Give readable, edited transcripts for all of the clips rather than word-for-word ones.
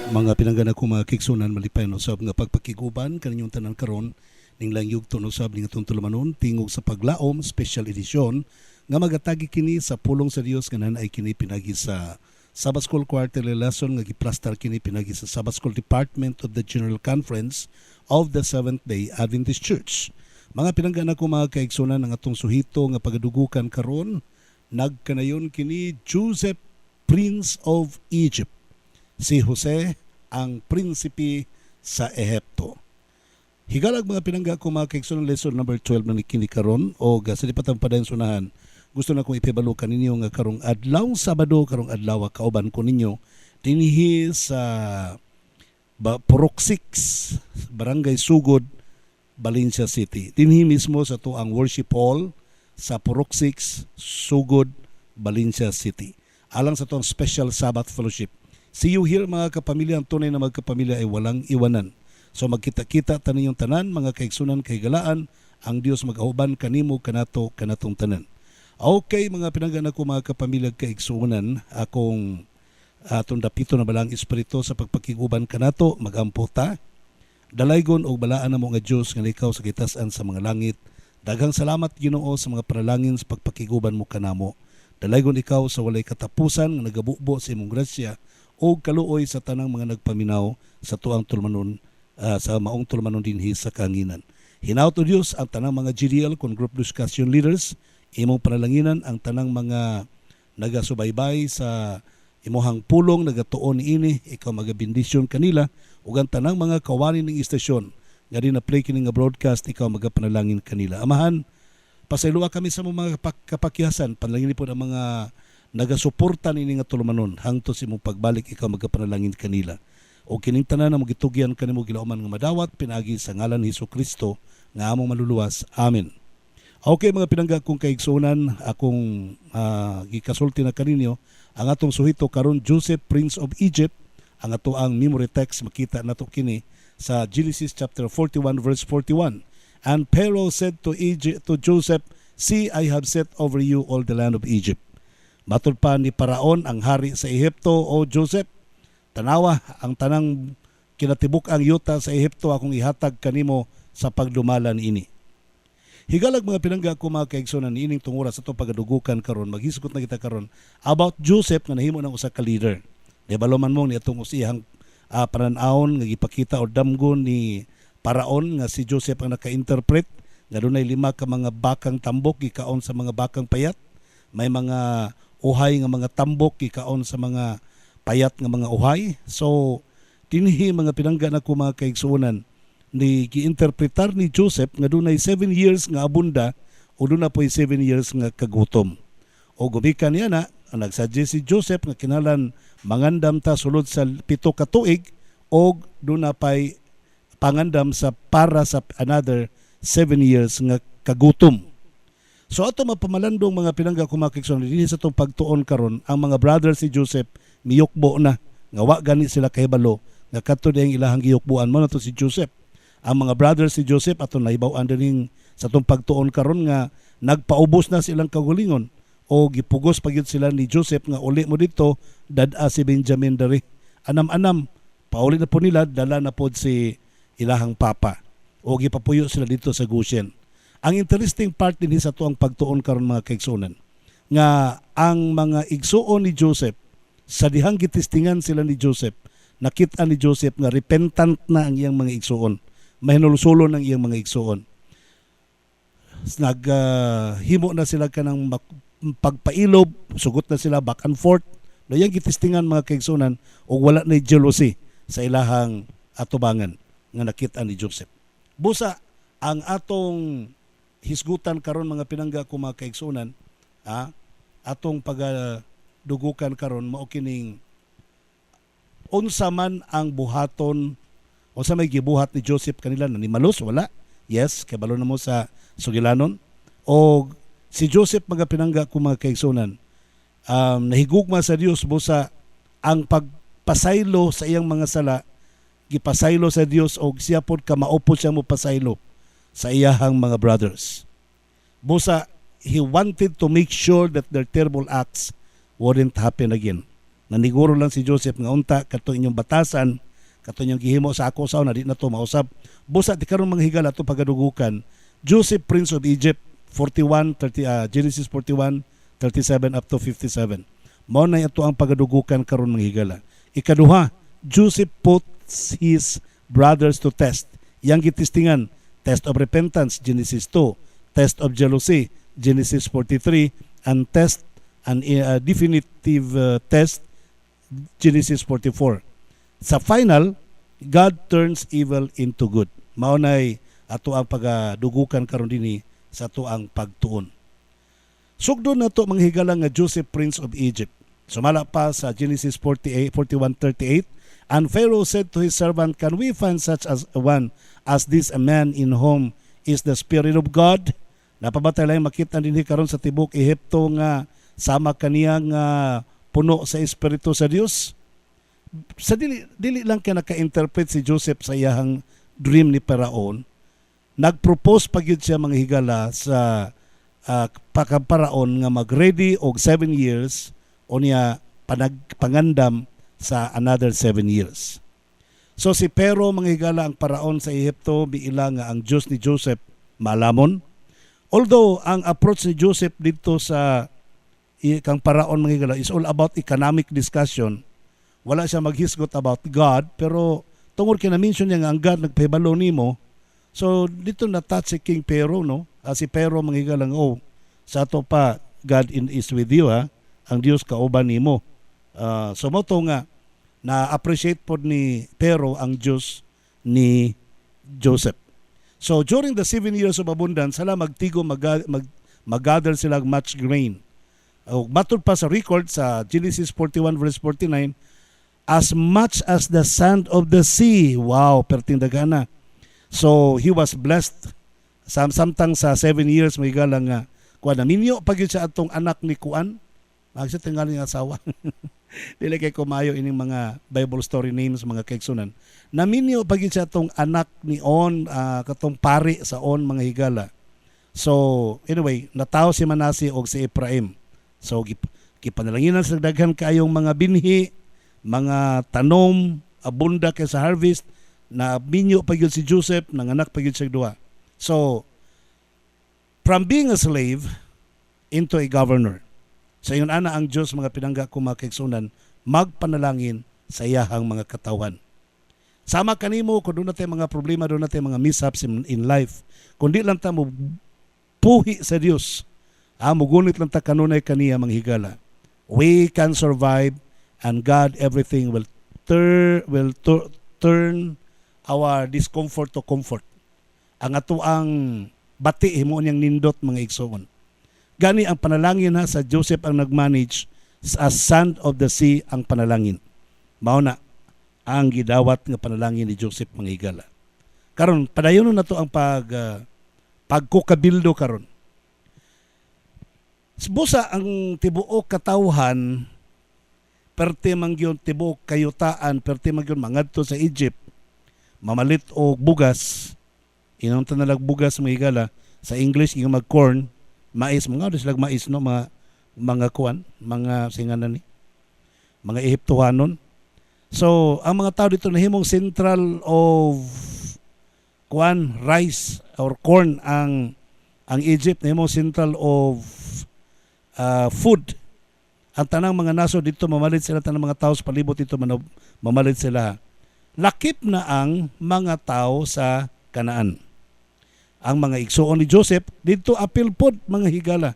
Mga pinanggana ko mga kiksunan malipay no sab nga pagpakiguban kaninyong tanan karon ning lang yugto no sab ning atong tulumanon tingog sa paglaom special edition nga magatagi kini sa pulong sa Dios nga nanay kini pinagi sa Sabbath School Quarterly Lesson nga giplastar kini pinagi sa Sabbath School Department of the General Conference of the Seventh-day Adventist Church. Mga pinanggana ko mga kaiksunan ang atong suhito nga pagadugukan karon nagkanayon kini Joseph, Prince of Egypt. Si Jose ang prinsipe sa Ehipto. Higalag mga pinangga ko mga kaiksunan lesson number 12 na nikini karon o sa dipatang padayon sunahan. Gusto na kong ipibalukan ninyo nga karong adlaw Sabado, karong adlaw kauban ko ninyo dinhi sa Purok 6, Barangay Sugod, Valencia City. Dinhi mismo sa to ang worship hall sa Purok 6, Sugod, Valencia City. Alang sa to ang special Sabbath fellowship. See you here mga kapamilya, ang tunay na magkapamilya ay walang iwanan. So magkita-kita tanin yung tanan, mga kaigsunan kaigalaan, ang Dios mag-auban kanimo kanato kanatong tanan. Okay mga pinanggan ako mga kapamilya kaigsunan, akong atong dapito na balang espiritu sa pagpakiguban kanato, magamputa. Dalaygon o balaan na mo nga Dios nga ikaw sa kitasan sa mga langit. Daghang salamat Ginoo sa mga panalangin sa pagpakiguban mo kanamo. Dalaygon ikaw sa walay katapusan nga nagabubo sa imong grasya o kaluoy sa tanang mga nagpaminaw sa tuang tulmanon sa maong tulmanon dinhi sa kanginan. Hinaut o Dios ang tanang mga GDL kung group discussion leaders, imong panalanginan ang tanang mga nagasubaybay sa imuhang pulong nagatuon niini, ikaw magabindisyon kanila ug ang tanang mga kawani ning istasyon nga din na play kini nga broadcast, ikaw magapanalangin kanila. Amahan, pasayloa kami sa mga kapakyasan, panalangin po ang mga nagasuporta nini nga tulumanon hangtod sa imong pagbalik, ikaw magapanalangin kanila. O kining tanan na magitugyan kanimo gilauman nga madawat pinagi sa ngalan ni Hesukristo nga among maluluwas. Amen. Okay mga pinangga kong kaigsunan, akong gikasulti na kaninyo ang atong suhito karon Joseph, Prince of Egypt. Ang ato ang memory text makita nato kini sa Genesis chapter 41 verse 41. And Pharaoh said to Joseph, "See, I have set over you all the land of Egypt." Matod pa ni Paraon ang hari sa Ehipto, o Joseph, tanawa ang tanang kinatibuk ang yuta sa Ehipto akong ihatag kanimo sa pagdumalan ini. Higalag mga pinangga ko mga kaigsunan ining tungura sa itong pagadugukan karon, maghisgot na kita karon about Joseph nga nahimo ng usa ka leader. Di baloman mo ni atong usihang pananaon nga gipakita o damgon ni Paraon nga si Joseph ang naka-interpret nga dunay 5 ka mga bakang tambok gikaon sa mga bakang payat. May mga uhay nga mga tambok gikaon sa mga payat nga mga uhay. So dinhi mga pinangga na ko mga kaigsunan ni giinterpretar ni Joseph nga dunay 7 years nga abunda o duna po'y 7 years nga kagutom. O gumikan niya na ang nagsuggest si Joseph nga kinalan mangandam ta sulod sa 7 ka tuig o duna pa'y pangandam sa para sa another 7 years nga kagutom. So ato mapamalandong mga pinangga kumakikson dinhi sa tong pagtuon karon, ang mga brothers si Joseph miyukbo na nga wa gani sila kahibalo nga kadto dayang ilahang giyukbuan mo na to si Joseph. Ang mga brothers si Joseph ato nahibaw-an din sa tong pagtuon karon nga nagpaubos na silang kagulingon o gipugos pagyud sila ni Joseph nga uli mo dito dad-a si Benjamin diri. Anam-anam pauli na po nila, dala na pod si ilahang papa o gipapuyo sila dito sa Goshen. Ang interesting part din sa tuang pagtuon karon mga kaigsunan nga ang mga igsuon ni Joseph sa dihang gitistingan sila ni Joseph, nakita ni Joseph nga repentant na ang iyang mga igsuon, mahinulsulon ang iyang mga igsuon. Himo na sila kanang pagpailob, sugot na sila back and forth. No yang gitistingan mga kaigsunan og wala na jealousy sa ilahang atubangan nga nakita ni Joseph. Busa ang atong hisgutan karon mga pinangga ko mga kaigsunan, atong pagadugukan karon mao kining unsa man ang buhaton o sa may gibuhat ni Joseph kanila na ni malos wala. Yes, kay balo na mo sa sugilanon. O si Joseph mga pinangga ko mga kaigsunan, nahigugma sa Dios busa ang pagpasaylo sa iyang mga sala, gipasaylo sa Dios og siya pod ka maupod siya mo pasaylo sa iyahang mga brothers. Busa he wanted to make sure that their terrible acts wouldn't happen again. Naniguro lang si Joseph nga unta kato inyong batasan, kato inyong gihimo sa ako sa na di na to mausab. Busa di karon mga higala to pagadugukan. Joseph Prince of Egypt Genesis 41:37 up to 57. Mao na ito ang pagadugukan karon mga higala. Ikaduha, Joseph puts his brothers to test. Yang gitistingan, test of repentance Genesis 2, test of jealousy Genesis 43, and test an definitive test Genesis 44. Sa final, God turns evil into good. Mao nay ato ang pagadugukan karon dinhi sa ato ang pagtuon. Sugdo na to manghigala nga Joseph Prince of Egypt. Sumala pa sa Genesis 41:38, and Pharaoh said to his servant, "Can we find such as one as this a man in whom is the Spirit of God?" Napabatay lang makita dinhi karon sa tibok Ehipto nga sama kaniya nga puno sa Espiritu sa Dios. Sa dili lang kaya naka-interpret si Joseph sa iyang dream ni Paraon. Nag-propose pa gyud siya mga higala sa Paraon nga mag-ready og 7 years o niya pangandam sa another 7 years. So si Pero mga higala ang Paraon sa Ehipto biila nga ang Diyos ni Joseph malamon. Although ang approach ni Joseph dito sa kang Paraon mga higala is all about economic discussion. Wala siya maghisgot about God, pero tungod kay na-mention niya nga ang God nagpahibalo nimo. So dito na-touch si King Pero, no? Si Pero mga higala sa ato pa God is with you, ha? Ang Dios kauban nimo. So mo to nga na-appreciate pod ni Pero ang Dios ni Joseph. So during the 7 years of abundance, sila magtigo mag-gather sila much grain. Matod pa sa record sa Genesis 41:49, as much as the sand of the sea. Wow, perting dagana. So he was blessed. Samtang sa 7 years may galang nga kuan naminyo pag yun sa atong anak ni Kuan. Magsa tingali nga asawa. Dili kay kumayo ining mga Bible story names mga kaigsunan. Naminyo pag yun sa atong anak ni On, katong pari sa On mga higala. So anyway, natawo si Manase og si Ephraim. So gipanalanginan sa daghan kaayong mga binhi, mga tanom, abunda kay sa harvest, na minyo pa yun si Joseph, nanganak pa yun siya duha. So, from being a slave into a governor, sa iyon ana ang Diyos mga pinangga ko mga kaigsunan, magpanalangin sa iyahang mga katawan. Sama kanimo kung doon natin mga problema, doon natin mga mishaps in life, kundi lang ta mo puhi sa Diyos, mugunit lang ta kanunay kaniya mga higala. We can survive, and God everything will turn our discomfort to comfort. Ang ato ang bati himo niyang nindot mga igsoon. Gani ang panalangin ha sa Joseph ang nagmanage as sand of the sea ang panalangin. Mao na ang gidawat nga panalangin ni Joseph mga higala. Karon padayon na to ang pagkukabildo karon. Busa ang tibuok katawhan perti mangyon tibuok kayutaan, perti mangyon mangadto sa Egypt, mamalit og bugas, inunta na lag bugas mga higala, sa English yung mag-corn, mais, mga sila mais, no? mga kuan, mga singanan ni, mga Ehiptohanon. So, ang mga tao dito nahimong central of kuan, rice or corn ang Egypt, nahimong central of food. Ang tanang mga naso dito, mamalit sila, tanang mga tao sa palibot dito, mamalit sila. Lakip na ang mga tao sa Kanaan. Ang mga igsuon ni Joseph, dito apil pod mga higala.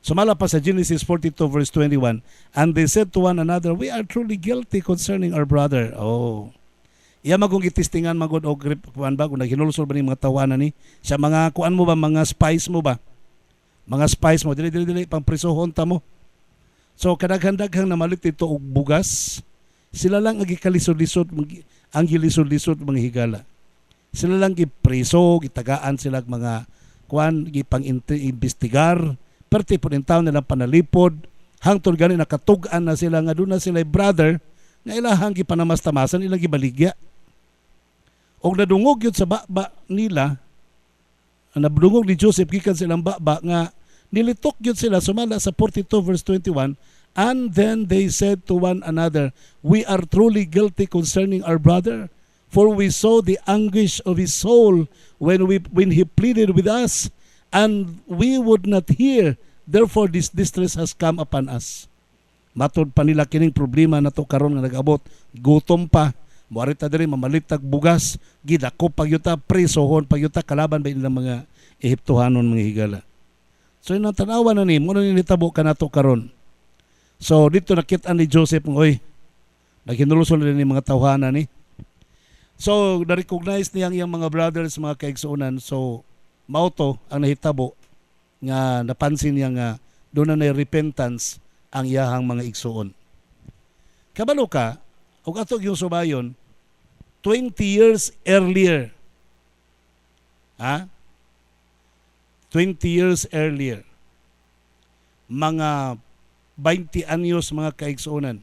Sumala pa sa Genesis 42:21, and they said to one another, "We are truly guilty concerning our brother." Oh. Iya magong itistingan magod og kuan ba kung naghinulsol ba ni mga tawanan ni? Sa mga kuan mo ba, mga spies mo ba? Mga spies mo, dili pang prisohon ta mo. So kadaghan-daghang namalit dito og bugas. Sila lang ang gikalisod-lisod, ang gilisod-lisod mga higala. Sila lang gipreso, gitagaan sila mga kuan, gipang-imbestigar, perti po ng tao nilang panalipod, hangtod gani nakatugan na sila nga doon na sila brother, nga ilahang gipanamastamasan, ilang gibaligya. O nadungog yun sa baba nila, nabdungog ni Joseph, gikan silang baba nga, nilitok yun sila, sumala sa 42:21, And then they said to one another, we are truly guilty concerning our brother, for we saw the anguish of his soul when he pleaded with us, and we would not hear. Therefore this distress has come upon us. Matod pa nila kining problema nato karon nga nag-abot, gutom pa, muari ta diri mamalitag bugas, gidako pagyuta, presohon pagyuta, kalaban ba ilang mga Ehiptohanon mga higala. So yun ang tanawa na ni, muna nilitabo ka nato karon. So dito nakita ni Joseph, oy, naghinulusol rin ni mga tawhana ni. So na-recognize niyang yung mga brothers, mga kaigsuunan. So mauto ang nahitabo nga napansin niya nga doon na repentance ang iyahang mga igsuon. Kabalo ka, ug atog yung subayon, 20 years earlier, 20 years earlier, mga 20 anyos mga kaigsuonan,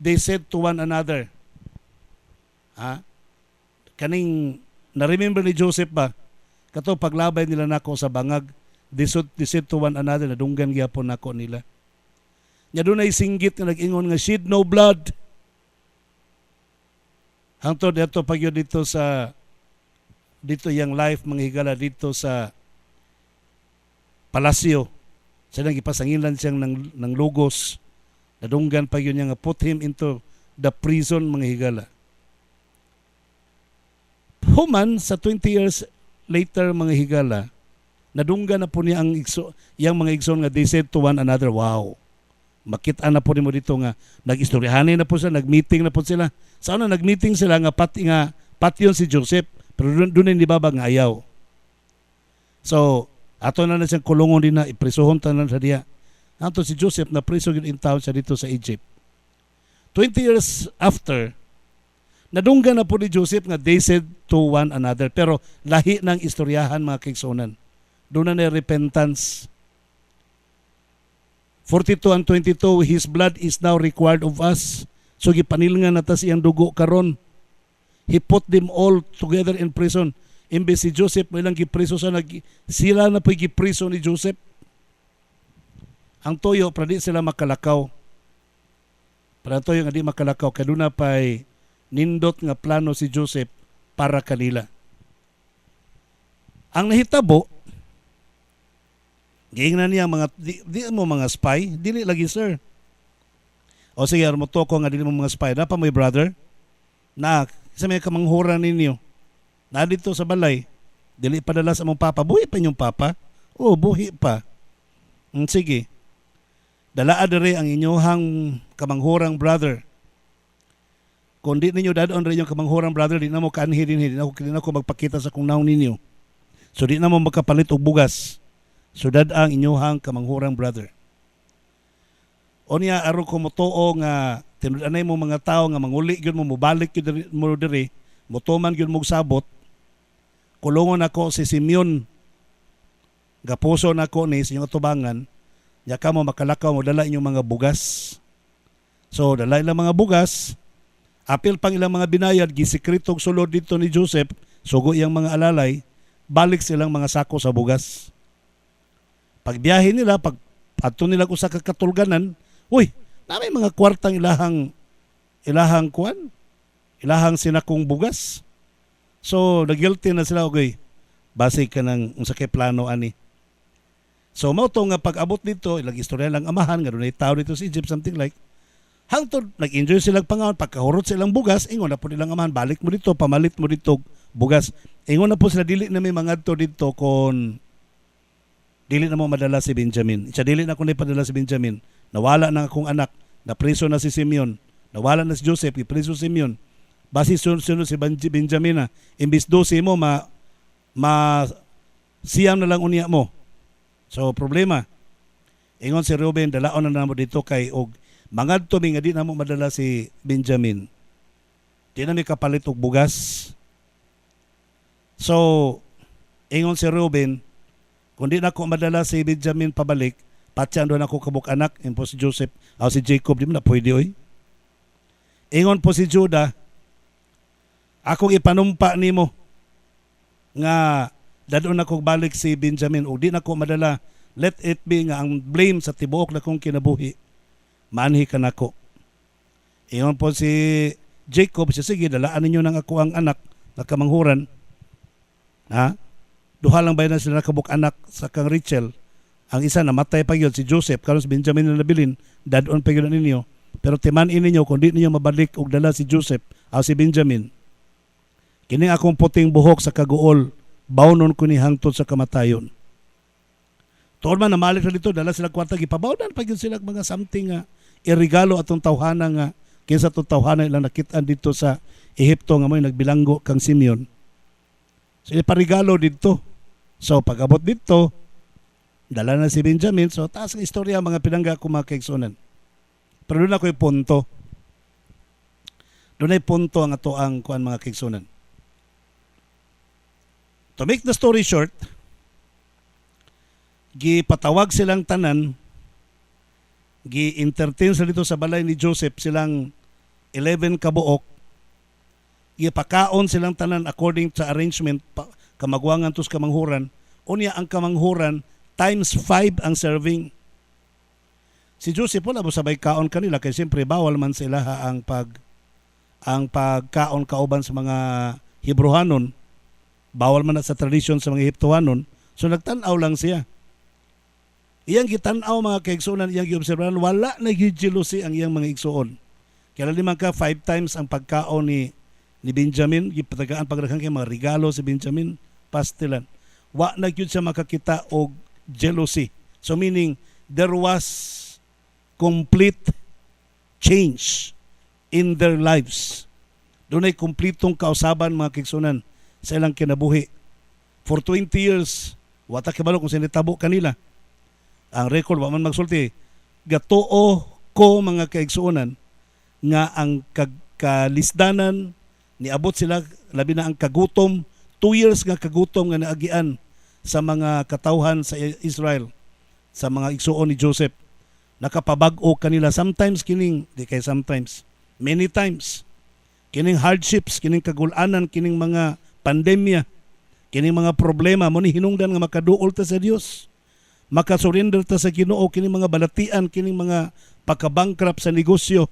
they said to one another, kaning na-remember ni Joseph ba, kato paglabay nila nako sa bangag, they said to one another, nadunggan gyapon nako nila. Nya dunay singgit nga nag-ingon nga shed no blood. Hangtod ato pagyo dito yang life mga higala dito sa palasyo. Silang ipasangilan siyang ng lugos. Nadunggan pa yun nga put him into the prison mga higala. Human sa 20 years later mga higala, nadunggan na po niya yung mga igsoon nga they said to one another, wow, makita na po mo dito nga nag-istoryahanin na po sila, nag-meeting na po sila. Saan na nag-meeting sila nga patyon si Joseph, pero doon hindi babag nga ayaw. So, ato na siyang kulungon din na, ipresohon ta na sa diya. Ato si Joseph na preso yun in town siya dito sa Egypt. 20 years after, nadunggan na po ni Joseph nga they said to one another. Pero lahi ng istoryahan mga kaigsuonan. Doon na repentance. 42 and 22, his blood is now required of us. So gipanilngan na ta siyang dugo karon. He put them all together in prison. Imbes si Joseph, may lang gipriso sila na po gipriso ni Joseph. Ang toyo, para di sila makalakaw. Para toyo nga di makalakaw, kaduna pa'y nindot nga plano si Joseph para kanila. Ang nahitabo, giingnan niya mga, di mo mga spy, dili lagi sir. O sige, mo to ko nga dili mo mga spy. Napa mo brother, na sa may kamanghuran ninyo, na dito sa balay, dili padala sa mong papa. Buhi pa inyong papa? Oo, buhi pa. Sige. Dalaa dere ang inyohang kamanghurang brother. Kung di ninyo dadon rin yung kamanghurang brother, di na mo kaanhi din, di na ako magpakita sa kung naong ninyo. So di na mo magkapalit og bugas. So ang inyohang kamanghurang brother. O niya, aron ko mo too nga, tinudanay mo mga tao nga manguli yun mo, mubalik yun mo dere, mutuman yun mo sabot, kulungon ako si Simeon, gapuso na ako ni sa inyong atubangan, niya ka mo makalakaw mo dala inyong mga bugas. So dala ilang mga bugas, apil pang ilang mga binayad, gisikritong sulod dito ni Joseph, sugo iyang mga alalay, balik silang mga sako sa bugas. Pagbiyahe nila, pag ato nila ko sa kakatulganan, uy, na may mga kwartang ilahang kuan, ilahang sinakong bugas. So, nag-guilty na sila, okay, base ka ng sakay plano ani. So, mao to nga pag-abot dito, ilang istorya lang amahan, nga doon ay tao dito sa Egypt, something like, hangtod, nag-enjoy silang pangaon, pagkahurot silang bugas, ingon na po nilang amahan, balik mo dito, pamalit mo dito, bugas. Ingon na po sila, dili na may mga dito kung dili na mo madala si Benjamin. Siya dili na kung ipadala si Benjamin. Nawala na akong anak, napriso na si Simeon, nawala na si Joseph, ipriso si Simeon. Basi sunod si Benjamin na, imbis 12 mo, siyam na lang unya mo. So, problema. Ingon si Reuben, dalaon na mo dito kay og mangad to nga di na mo madala si Benjamin. Di na may kapalit og bugas. So, ingon si Reuben, kung di na ko madala si Benjamin pabalik, patyan doon ako kabuk anak, yun po si Joseph, o si Jacob, di mo na pwede oy. Ingon po si Judah, akong ipanumpa nimo nga dadon ako balik si Benjamin o di na ko madala let it be nga ang blame sa tibuok na kong kinabuhi manhi kanako. Iyon po si Jacob, siya sige, dalaan ninyo ng ako ang anak na kamanghuran. Ha? Duha lang ba na sila nakabuk anak sa kang Rachel? Ang isa namatay pa yun, si Joseph, karon si Benjamin na nabilin, dadon pa yun ninyo. Pero timan ninyo, kung di ninyo mabalik og dala si Joseph, o si Benjamin, kini akong puting buhok sa kaguol, bawnon ko ni hangtod sa kamatayon. Tuon man namalik na dito, dala sila kwarta, gipabawnan pa yun sila mga something nga, irigalo atong tawhana nga, kinsa itong tawhana ilang nakitaan dito sa Ehipto nga mo nagbilanggo kang Simeon. So iparigalo dito. So pag-abot dito, dala na si Benjamin. So taas ang istorya mga pinangga ko mga kaigsunan. Pero doon ako'y punto. Doon ay punto ang ato ang kuan mga kaigsunan. To make the story short, gipatawag silang tanan, gi-entertain sila dito sa balay ni Joseph, silang 11 kabuok, gipakaon silang tanan according sa arrangement, kamagwangan tos kamanghuran, unya ang kamanghuran, times 5 ang serving. Si Joseph wala mo sabay kaon kanila, kaya siyempre bawal man sila ang pagkaon kauban sa mga Hebrewanon, bawal man na sa tradisyon sa mga Ehiptohanon, so nagtanaw lang siya. Iyang gitanaw mga kaigsuonan, iyang giobserbahan, wala na jealousy ang iyang mga igsuon. Kaya limang ka 5 times ang pagkaon ni Benjamin, gipatagaan pagdaghang kay mga regalo si Benjamin, pastilan. Wa na gyud siya makakita og jealousy. So meaning there was complete change in their lives. Doon ay kumpletong kausaban mga kaigsuonan sa ilang kinabuhi. For 20 years, wata kibalo kung sinitabo kanila. Ang record wa man magsulti, gatuo ko mga kaigsuonan nga ang kalisdanan niabot sila, labi na ang kagutom, 2 years nga kagutom nga naagian sa mga katawhan sa Israel, sa mga igsuon ni Joseph. Nakapabag-o kanila sometimes kining, di kay sometimes, many times, kining hardships, kining kagulanan, kining mga pandemya, kining mga problema mo ni hinungdan nga makaduol ta sa Dios, makasurrender ta sa Ginoo, kining mga balatian, kining mga pagka-bankrupt sa negosyo,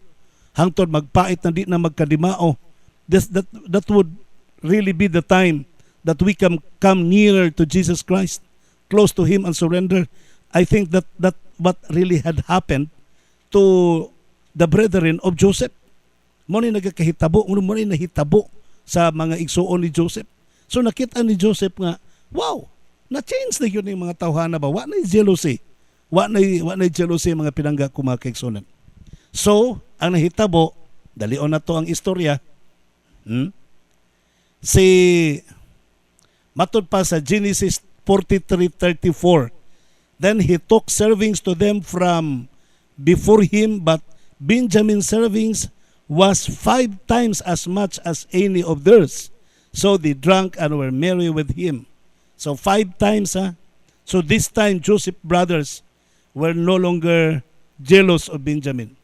hangtod magpait na di na magkadimao. That would really be the time that we can come nearer to Jesus Christ, close to Him and surrender. I think that what really had happened to the brethren of Joseph. Mo ni nagakahitabo, mo ni nahitabo sa mga igsuon ni Joseph. So nakita ni Joseph nga, wow, na-change na yun yung mga tawhana ba? Wa na jealousy. Wa na jealousy mga pinangga ko mga kaigsuonan. So, ang nahitabo, dalion na to ang istorya, si matod pa sa Genesis 43:34, then he took servings to them from before him, but Benjamin's servings was 5 times as much as any of theirs. So they drank and were merry with him. So 5 times. So this time Joseph's brothers were no longer jealous of Benjamin.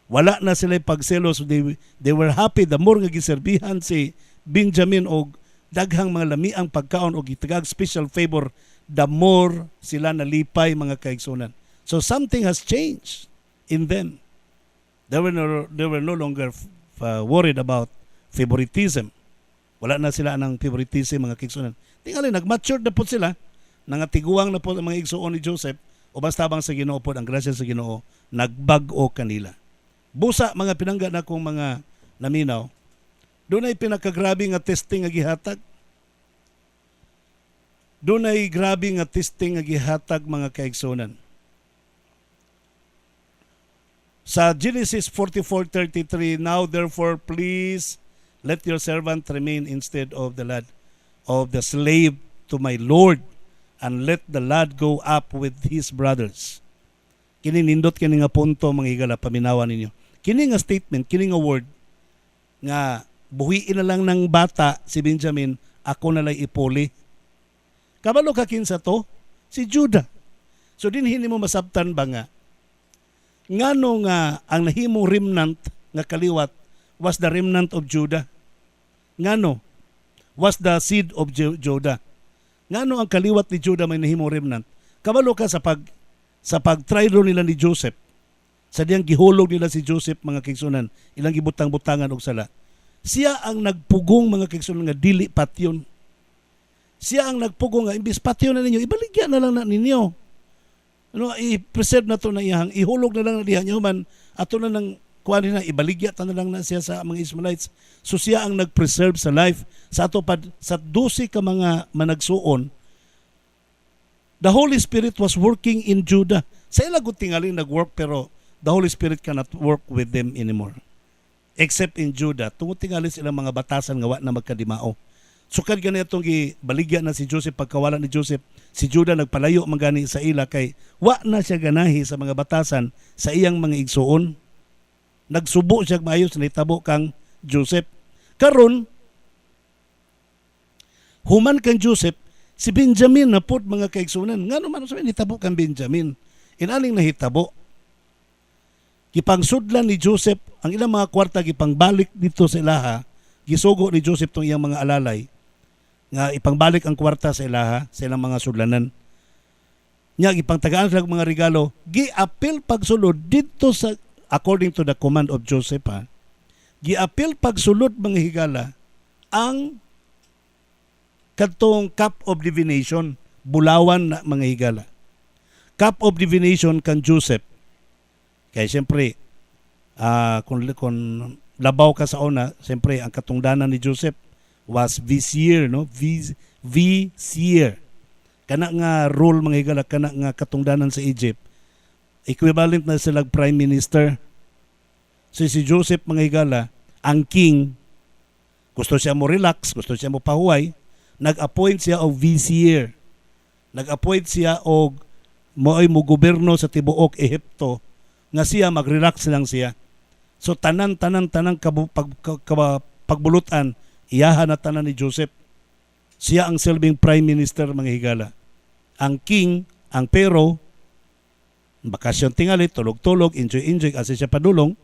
Wala na sila pagselos. They were happy. The more nga giserbihan si Benjamin og daghang mga lamiang pagkaon o gitagag special favor, the more sila nalipay mga kaigsunan. So something has changed in them. They were no longer worried about favoritism. Wala na sila ng favoritism mga kaigsunan. Tingali, nag-mature na po sila, nangatiguang na po ang mga igsuon ni Joseph, o basta bang sa Ginoo po, ang grasya sa Ginoo, nagbag-o kanila. Busa mga pinangga na kong mga naminaw, doon ay pinakagrabe nga testing nga gihatag. Doon ay grabe nga testing nga gihatag mga kaigsunan. Sa Genesis 44:33, now therefore please let your servant remain instead of the slave to my Lord, and let the lad go up with his brothers. Kini nindot kini nga punto mga higala paminawan ninyo. Kini nga statement, kini nga word nga buhiin na lang ng bata si Benjamin, ako na lang ipuli. Kabalo ka kinsa to? Si Judah. So dinhin mo masabtan ba nga ngano nga ang nahimong remnant nga kaliwat was the remnant of Judah? Ngano was the seed of Judah? Ngano ang kaliwat ni Judah may nahimong remnant? Kabalo ka sa pag-trial nila ni Joseph. Sa diyang gihulog nila si Joseph, mga kaigsunan, ilang gibutang-butangan og sala. Siya ang nagpugong, mga kaigsunan, nga dili patyon. Siya ang nagpugong nga imbis patyon na ninyo, ibaligya na lang na ninyo. Ano, i-preserve na to na iyang, ihulog na lang na diha nyo man, ato na nang kuha na, ibaligya ta na lang na siya sa mga Ismailites. So siya ang nag-preserve sa life. Sa ato pa, sa 12 ka mga managsuon, the Holy Spirit was working in Judah. Sa ila gud tingali nag-work, pero the Holy Spirit cannot work with them anymore. Except in Judah. Tungod tingali silang mga batasan nga wa na magkadimao. Sukad gani itong baligya na si Joseph, pagkawala ni Joseph, si Judah nagpalayo magani sa ila kay wa na siya ganahi sa mga batasan sa iyang mga igsuon. Nagsubo siya maayos na itabo kang Joseph. Karon, human kang Joseph, si Benjamin na pod mga kaigsunan. Nga naman sabihin, hitabo kang Benjamin. Inaling na hitabo. Gipangsudlan ni Joseph, ang ilang mga kwarta gipangbalik dito sa ilaha, gisugo ni Joseph tong iyang mga alalay, nga ipangbalik ang kwarta sa ilaha, sa ilang mga sudlanan. Nya gipangtagaan sila mga regalo, giapil pagsulod dito sa, according to the command of Joseph, giapil pagsulod mga higala, ang katong cup of divination, bulawan na mga higala. Cup of divination kan Joseph. Kaya siyempre, kung labaw ka sa una, siyempre ang katungdanan ni Joseph was vizier, no? Vizier. Kana nga role mga higala, kana nga katungdanan sa Egypt. Equivalent na sila prime minister. So si Joseph mga higala, ang king, gusto siya mo relax, gusto siya mo pahuway, nag-appoint siya og vizier. Nag-appoint siya og mo'y mo gobyerno sa tibuok Ehipto, nga siya mag-relax lang siya. So tanan pagbulutan, iyahan na tanan ni Joseph. Siya ang silbing prime minister mga higala. Ang king, ang Pharaoh, bakasyon tingali, tulog-tulog, enjoy kasi siya padulong.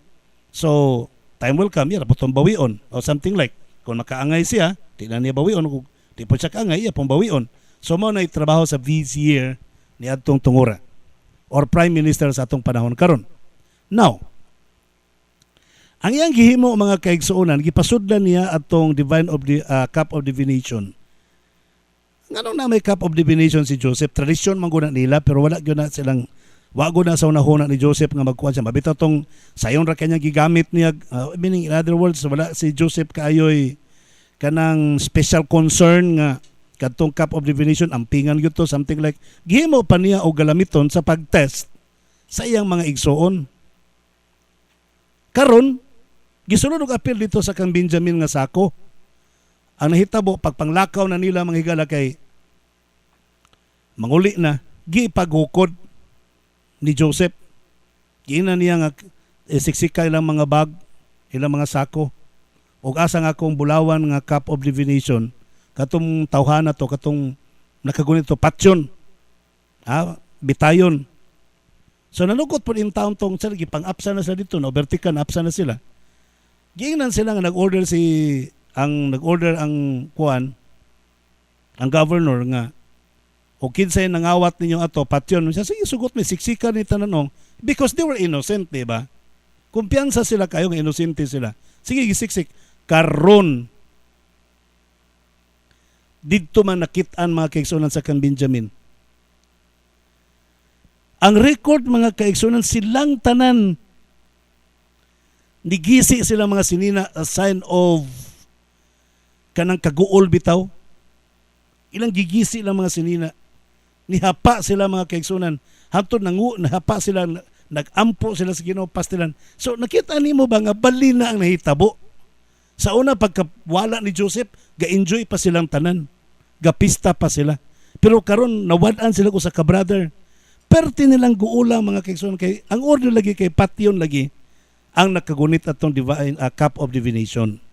So time will come, yara potong bawion or something like. Kung makaangay siya, di na niya bawion. Kung di po siya kaangay, iya pong bawion. So mo na itrabaho sa vizier ni adtong tungura or prime minister sa atong panahon karon. Now, ang iyang gihimo mga kaigsuonan, gipasudlan niya atong cup of divination. Ngano na may cup of divination si Joseph? Tradisyon man guna nila, pero wala gyud na silang wago na sa unahuna ni Joseph nga magkuha siya. Mabitaw tong sayon ra kanya gigamit niya. Meaning in other words, wala si Joseph kaayoy kanang special concern nga kadtong cup of divination, ampingan gyud to, something like. Gihimo pa niya og galamiton sa pagtest sa iyang mga igsuon. Karon, gisunod og apil dito sa kang Benjamin nga sako. Ang nahitabo, pagpanglakaw na nila mga higala kay manguli na, gipaghukod ni Joseph. Giina niya nga siksika ilang mga bag, ilang mga sako. O asa nga akong bulawan nga cup of divination, katong tawhana to, katong nakagunit to, patyon, bitayon. So nanugot po in town tong sila, gipang-apsa na sila dito, no? Vertical na apsa na sila. Giingnan sila nga nag-order ang kuan, ang governor nga, o kinsay nangawat ninyo ato, patyon. Siya, sige, sugot may siksika ni tananong, because they were innocent, diba? Kumpiyansa sila kayo, nga inosente sila. Sige, gisiksik. Karon, dito man nakitaan mga kaigsunan sa kang Benjamin. Ang record mga kaigsunan, silang tanan nigisi sila mga sinina, a sign of kanang kaguol bitaw. Ilang gigisi lang mga sinina, nihapa sila mga kaigsunan, hantod nahapa sila, nagampo sila sa Ginoo, pastilan. So nakita nimo ba nga bali na ang nahitabo? Sa una pagkawala ni Joseph, ga-enjoy pa silang tanan, gapista pa sila. Pero karon nawadan sila ko sa ka-brother. Perti nilang guulang mga kaigsunan, kay ang order lagi kay patyon lagi ang nakagunit atong cup of divination.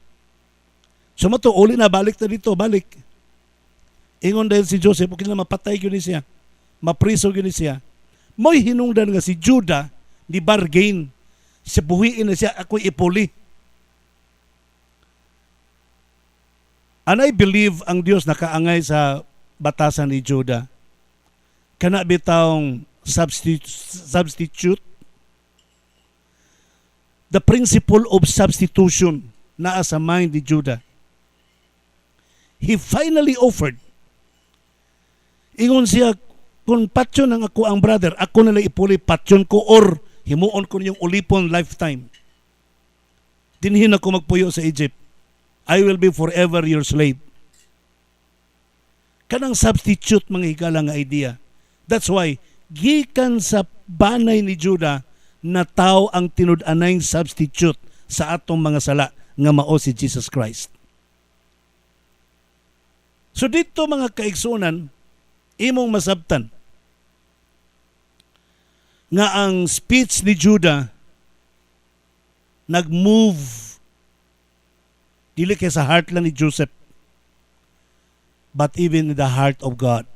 So mato uli na, balik na dito, balik. Ingon dahil si Joseph, okay na mapatay yun siya, mapriso yun siya. Mo'y hinungdan nga si Judah ni bargain. Siya buhiin na siya, ako'y ipuli. And I believe ang Diyos nakaangay sa batasan ni Judah. kana bitawng substitute. The principle of substitution naa sa mind ni Judah. He finally offered. Ingon siya, kung patyon ang ako ang brother, ako na lang ipuli patyon ko or himuon ko niyong ulipon lifetime. Dinhin ako magpuyo sa Egypt. I will be forever your slave. Kanang substitute mga higala nga idea. That's why, gikan sa banay ni Judah, na tao ang tinud-anay substitute sa atong mga sala nga mao si Jesus Christ. So dito mga kaigsunan, imong masabtan nga ang speech ni Judah nag-move dili kay sa heart lang ni Joseph but even in the heart of God.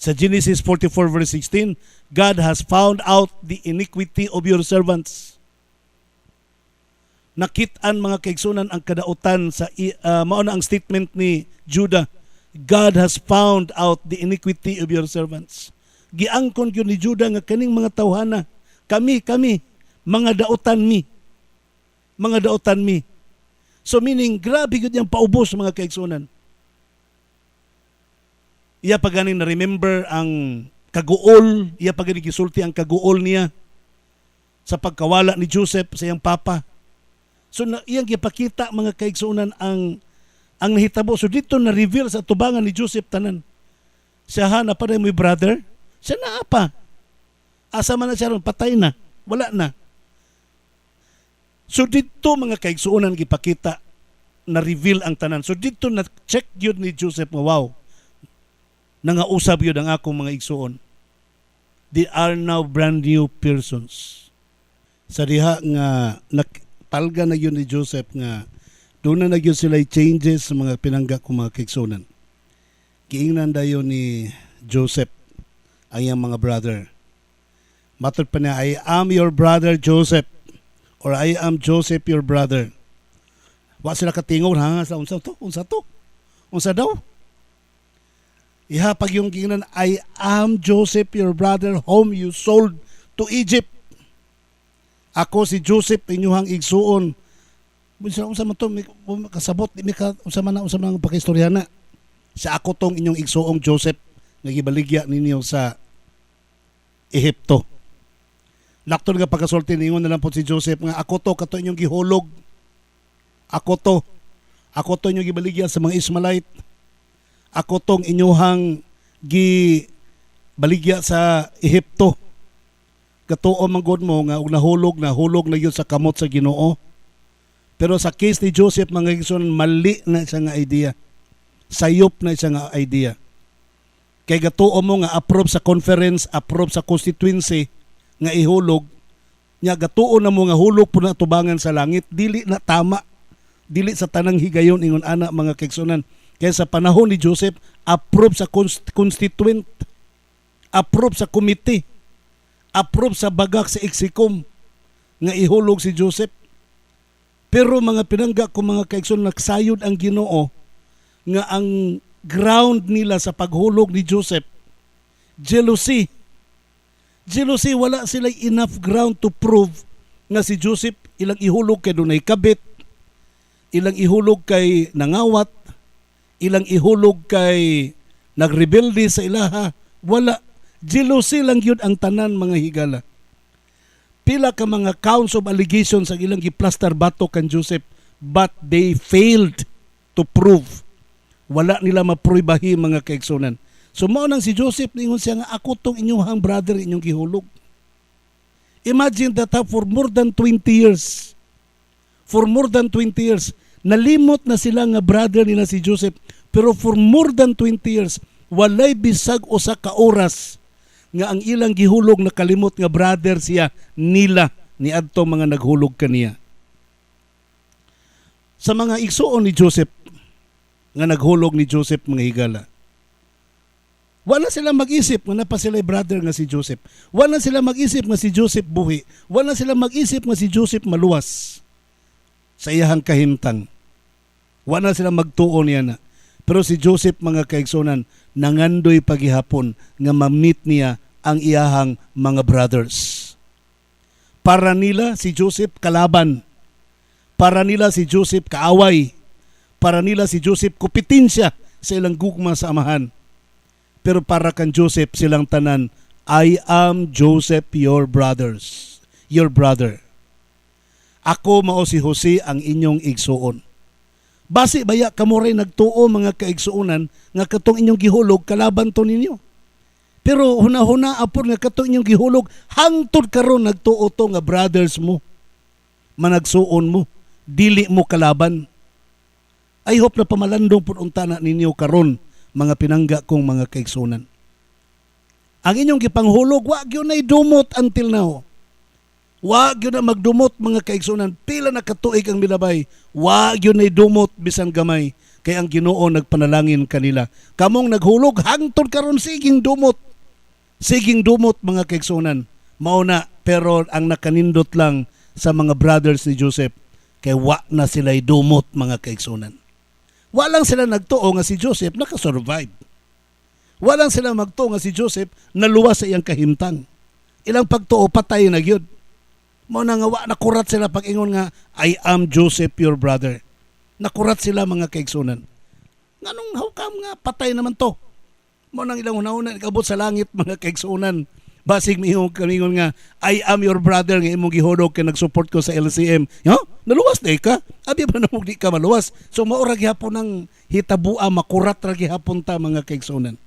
Sa Genesis 44 verse 16, God has found out the iniquity of your servants. Nakit-an mga kaigsunan ang kadautan sa mao na ang statement ni Judah. God has found out the iniquity of your servants. Giangkon gyud ni Judah nga kaning mga tawhana, kami mga dautan mi. Mga dautan mi. So meaning grabe gyud yang paubos mga kaigsunan. Iya pa ganing na-remember ang kaguol, iya pa ganing gisulti ang kaguol niya sa pagkawala ni Joseph sa iyang papa. So iyang gipakita mga kaigsunan ang nahitabo. So dito na-reveal sa tubangan ni Joseph tanan. Siya na pa rin mo brother, siya na apa. Asa man na siya ron, patay na, wala na. So dito mga kaigsunan gipakita, na-reveal ang tanan. So dito na-check yun ni Joseph nga wow, nangausap yun ang akong mga igsuon. They are now brand new persons. Sa diha nga palga na yun ni Joseph nga doon na nagyon sila changes sa mga pinangga kong mga kaigsunan. Kiingnan dayon ni Joseph ang iyang mga brother. Matod pa niya, I am your brother Joseph or I am Joseph your brother. Wa sila katingon ha sa unsa to? Unsa daw? Ihapag yung gingan, I am Joseph, your brother, whom you sold to Egypt. Ako si Joseph, inyuhang igsuon. Unsa man to, kasabot, unsa man ang pakistorya na. Sa ako tong inyong igsuong Joseph, nagibaligya ninyo sa Ehipto. Lakton nga pagkasulti ningon na lang po si Joseph nga ako to kato inyong gihulog. Ako to inyong gibaligya sa mga Ismailite. Ako tong inyuhang baligya sa Ehipto. Katuo manggod mo nga nahulog na yun sa kamot sa Ginoo. Pero sa case ni Joseph mga igsoon, mali na siya nga idea. Sayop na siya nga idea. Kay gatuo mo nga approve sa conference, approve sa constituency nga ihulog, nya gatuo na mo nga hulog po na tubangan sa langit, dili na tama. Dili sa tanang higayon ingon ana mga kaigsunan. Kaya sa panahon ni Joseph, approve sa constituent, approve sa committee, approve sa bagak sa eksikom nga ihulog si Joseph. Pero mga pinangga ko mga kaigsoon, nagsayod ang Ginoo nga ang ground nila sa paghulog ni Joseph, jealousy. Jealousy, wala sila enough ground to prove nga si Joseph ilang ihulog kay dunay kabit, ilang ihulog kay nangawat, ilang ihulog kay nagrebelde sa ilaha. Wala. Jealousy lang yun ang tanan mga higala. Pila ka mga counts of allegations ang ilang giplaster bato kan Joseph, but they failed to prove. Wala nila mapruibahi mga kaigsunan. So mao nang si Joseph ningon siya nga ako tong inyong brother inyong gihulog. Imagine that for more than 20 years. For more than 20 years. Nalimot na sila nga brother nila si Joseph, pero for more than 20 years walay bisag usa ka oras nga ang ilang gihulog nakalimot nga brother siya nila ni adto mga naghulog kaniya. Sa mga igsuon ni Joseph nga naghulog ni Joseph mga higala, wala sila mag-isip nga napa sila brother nga si Joseph. Wala sila mag-isip nga si Joseph buhi. Wala sila mag-isip nga si Joseph maluwas sa iyahang kahimtang. Wala sila magtuon niya na. Pero si Joseph, mga kaigsunan, nangandoy pagihapon nga ma-meet niya ang iyahang mga brothers. Para nila si Joseph kalaban. Para nila si Joseph kaaway. Para nila si Joseph kupitinsya sa ilang gugma sa amahan. Pero para kan Joseph silang tanan, I am Joseph your brother. Ako mao si Jose ang inyong igsuon. Basi baya kamo ray nagtuo mga kaigsuonan nga katong inyong gihulog kalaban to ninyo. Pero huna-huna apor nga katong inyong gihulog hangtod karon nagtuo to nga brothers mo. Managsuon mo, dili mo kalaban. I hope na pamalandong pud unta na ninyo karon mga pinangga kong mga kaigsuonan. Ang inyong gipanghulog wa gyud nay dumot until now. Wa gyud na magdumot mga kaigsuonan, pila na katuig ang milabay. Wa gyud nay dumot bisan gamay kay ang Ginoo nagpanalangin kanila. Kamong naghulog hangtod karon siging dumot. Siging dumot mga kaigsuonan. Mao na pero ang nakanindot lang sa mga brothers ni Joseph kay wa na sila'y dumot mga kaigsuonan. Wa lang sila nagtuo nga si Joseph nakasurvive. Wa lang sila magtuo nga si Joseph naluwas sa iyang kahimtang. Ilang pagtuo patay na gyud. Mao na nga wa nakurat sila pag ingon nga I am Joseph your brother. Nakurat sila mga kaigsuonan. Nganong hawkam nga patay naman to. Mao nang ilang una-una nagabot sa langit mga kaigsuonan. Basig mihong kaningon nga I am your brother nga imong gihudog kay nagsupport ko sa LCM. Yo, naluwas na ka? Abi ba namog di ka maluwas? So mao ra gihapon ang hitabua makurat ra gihapon ta mga kaigsuonan.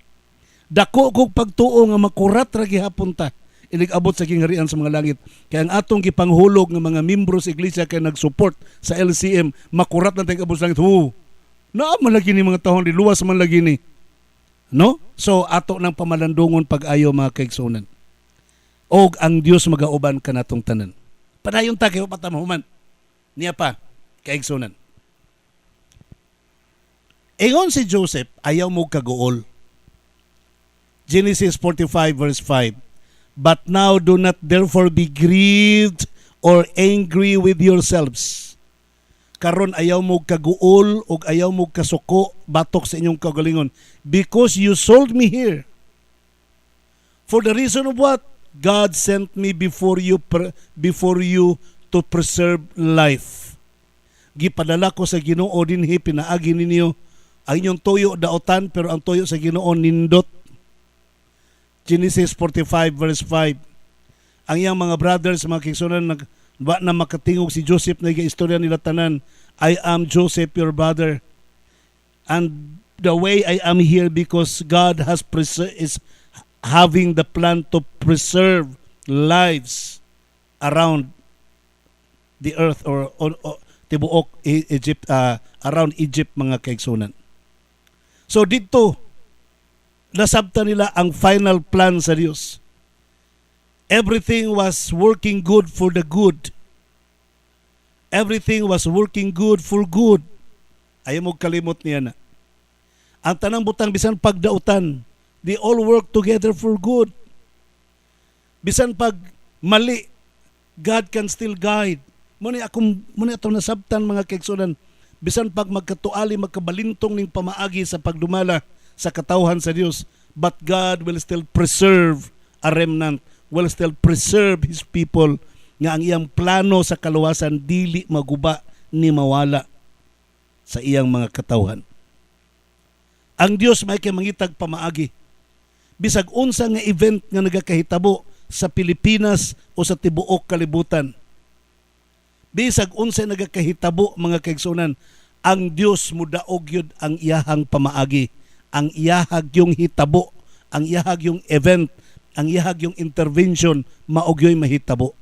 Dako kog pagtuo nga makurat ra gihapon ta. Inig-abot sa kingharian sa mga langit. Kaya ang atong gipanghulog ng mga membro sa iglesia kay nag-support sa LCM, makurat na tayong abot sa langit. Naaman lagi ni mga taon, luwas man lagi ni. No? So, ato ng pamalandungon pag-ayo mga kaigsuonan. O ang Diyos magauban ka natong tanan. Padayon ta kayo patamahuman. Niya pa, kaigsuonan. Ingon si Joseph, ayaw mo kaguol. Genesis 45 verse 5. But now do not therefore be grieved or angry with yourselves. Karon ayaw mo kaguol o ayaw mo kasuko batok sa inyong kagalingon. Because you sold me here. For the reason of what? God sent me before you to preserve life. Gipadala ko sa Ginoo dinhi pinaagi ninyo ang inyong tuyo daotan pero ang tuyo sa Ginoo nindot. Genesis 45 verse 5. Ang iyang mga brothers, mga kaigsuonan, na makatingog si Joseph na istorya nila tanan. I am Joseph your brother. And the way I am here because God is having the plan to preserve lives around the earth or tibuok Egypt, around Egypt mga kaigsuonan. So dito nasabta nila ang final plan sa Diyos. Everything was working good for the good. Everything was working good for good. Ayaw mo kalimot niya na. Ang tanang butang bisan pagdautan, they all work together for good. Bisan pag mali, God can still guide. Muna itong nasabtan mga kaigsuonan. Bisan pag magkatuali, magkabalintong ning pamaagi sa pagdumala sa katawhan sa Dios, but God will still preserve a remnant, will still preserve His people, nga ang iyang plano sa kaluwasan dili maguba ni mawala sa iyang mga katawhan. Ang Dios may kay mangitag pamaagi. Bisag unsa nga event nga nagakahitabo sa Pilipinas o sa tibuok kalibutan. Bisag unsa nagakahitabo mga kaigsuonan, ang Dios mudaog yun ang iyahang pamaagi. Ang iyahag yung hitabo, ang iyahag yung event, ang iyahag yung intervention, maogyoy mahitabo.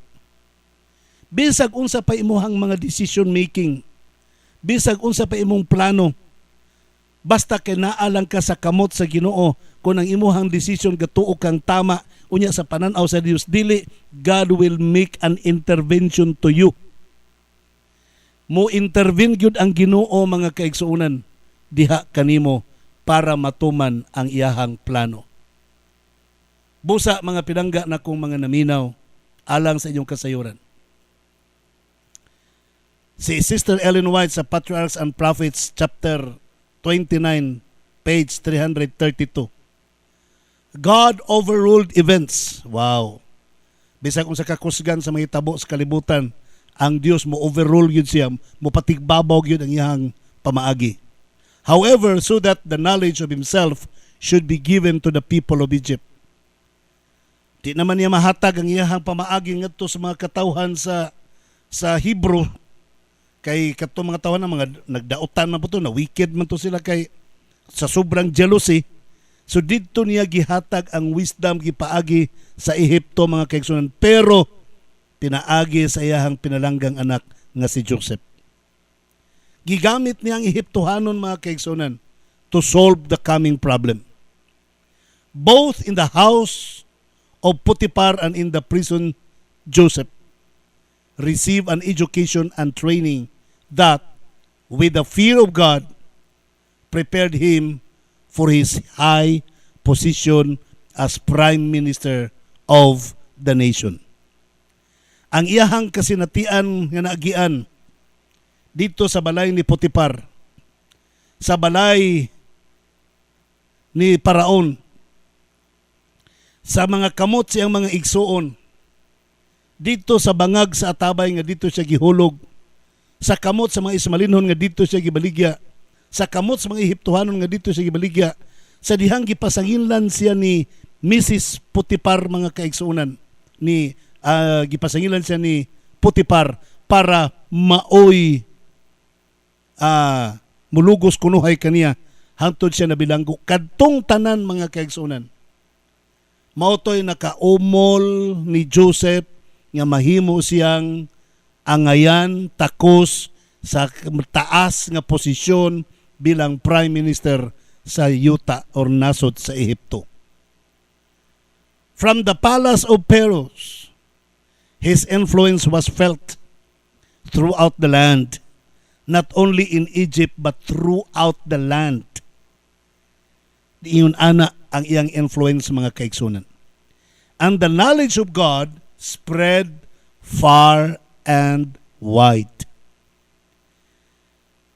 Bisag unsa pa imuhang mga decision making, bisag unsa pa imong plano, basta kay naalang ka sa kamot sa Ginoo, kung ang imuhang decision gatuo kang tama, unya sa pananaw sa Dios, dili, God will make an intervention to you. Mo intervene gyud ang Ginoo mga kaigsuonan, diha kanimo, para matuman ang iyahang plano. Busa mga pinangga na kong mga naminaw alang sa inyong kasayuran. Si Sister Ellen White sa Patriarchs and Prophets chapter 29 page 332. God overruled events. Wow. Bisag kung sa kakusgan sa mga hitabo sa kalibutan, ang Dios mo overrule yun siya, mo patigbabaw yun ang iyang pamaagi. However, so that the knowledge of himself should be given to the people of Egypt. Di naman niya mahatag ang iyang pamaagi ngadto sa mga katawhan sa Hebrew, kay kato mga tawhan na mga nagdautan man po to, na wicked man to sila kay sa sobrang jealousy. So dito niya gihatag ang wisdom gipaagi sa Ehipto mga kaigsunan, pero pinaagi sa iyahang pinalanggang anak nga si Joseph. Gigamit niya ang Ehiptohanon mga kaigsunan to solve the coming problem. Both in the house of Potiphar and in the prison, Joseph received an education and training that, with the fear of God, prepared him for his high position as Prime Minister of the nation. Ang iyahang kasinatian nga naagian dito sa balay ni Potiphar, sa balay ni Paraon, sa mga kamot siyang mga igsuon, dito sa bangag sa atabay nga dito siya gihulog, sa kamot sa mga Ismaelinhon nga dito siya gibaligya, sa kamot sa mga Ehiptohanon nga dito siya gibaligya, sa dihang gipasanginlan siya ni Mrs. Potiphar mga kaigsuonan, ni gipasanginlan siya ni Potiphar para maoy mulugos kunuhay kaniya hangtod siya nabilanggo kadtong tanan mga kaigsuonan. Mautoy nakaumol ni Joseph nga mahimo siyang angayan takos sa taas nga posisyon bilang Prime Minister sa yuta or nasod sa Ehipto. From the palace of Pharaoh, his influence was felt throughout the land, not only in Egypt but throughout the land. Iyon ana ang iyang influence mga kaigsunan. And the knowledge of God spread far and wide.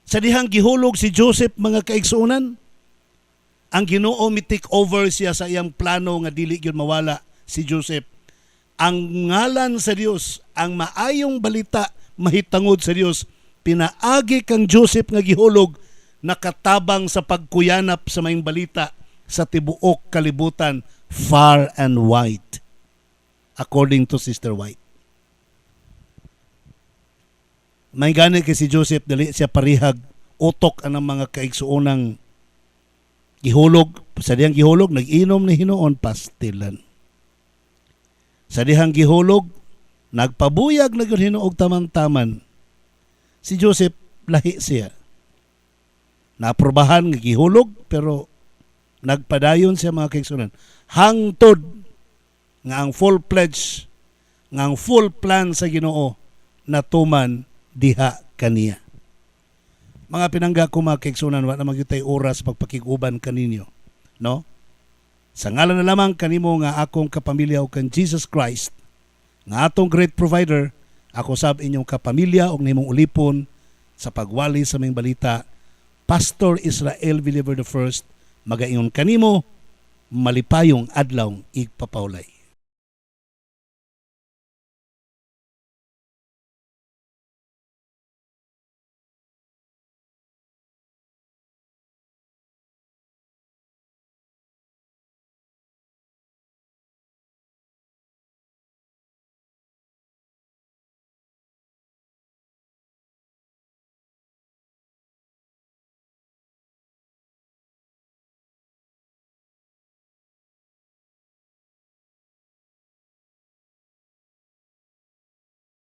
Sa dihang gihulog si Joseph mga kaigsunan, ang Ginoo mi-take over siya sa iyang plano nga dili gyud mawala si Joseph. Ang ngalan sa Dios, ang maayong balita mahitangod sa Dios, pinaagi kang Joseph nga gihulog nakatabang sa pagkuyanap sa maayong balita sa tibuok kalibutan far and wide, according to Sister White. May gani kay si Joseph, dali siya parihag utok anang mga kaigsuonang gihulog. Sa dihang gihulog, nag-inom ni Hinoon pastilan. Sa dihang gihulog, nagpabuyag na gyud Hinoon taman-taman. Si Joseph, lahi siya. Naprobahan nga gihulog, pero nagpadayon siya mga kaigsunan. Hangtod nga ang full pledge, nga ang full plan sa Ginoo natuman diha kaniya. Mga pinangga ko mga kaigsunan, wala naman tay oras pagpakiguban kaninyo, no? Sa ngalan na lamang kanimo nga akong kapamilya o kan Jesus Christ, nga atong great provider, ako sab inyong kapamilya o nimong ulipon sa pagwali sa mga balita, Pastor Israel Villiver I, magaingon kanimo, malipayong adlaw igpapawlay.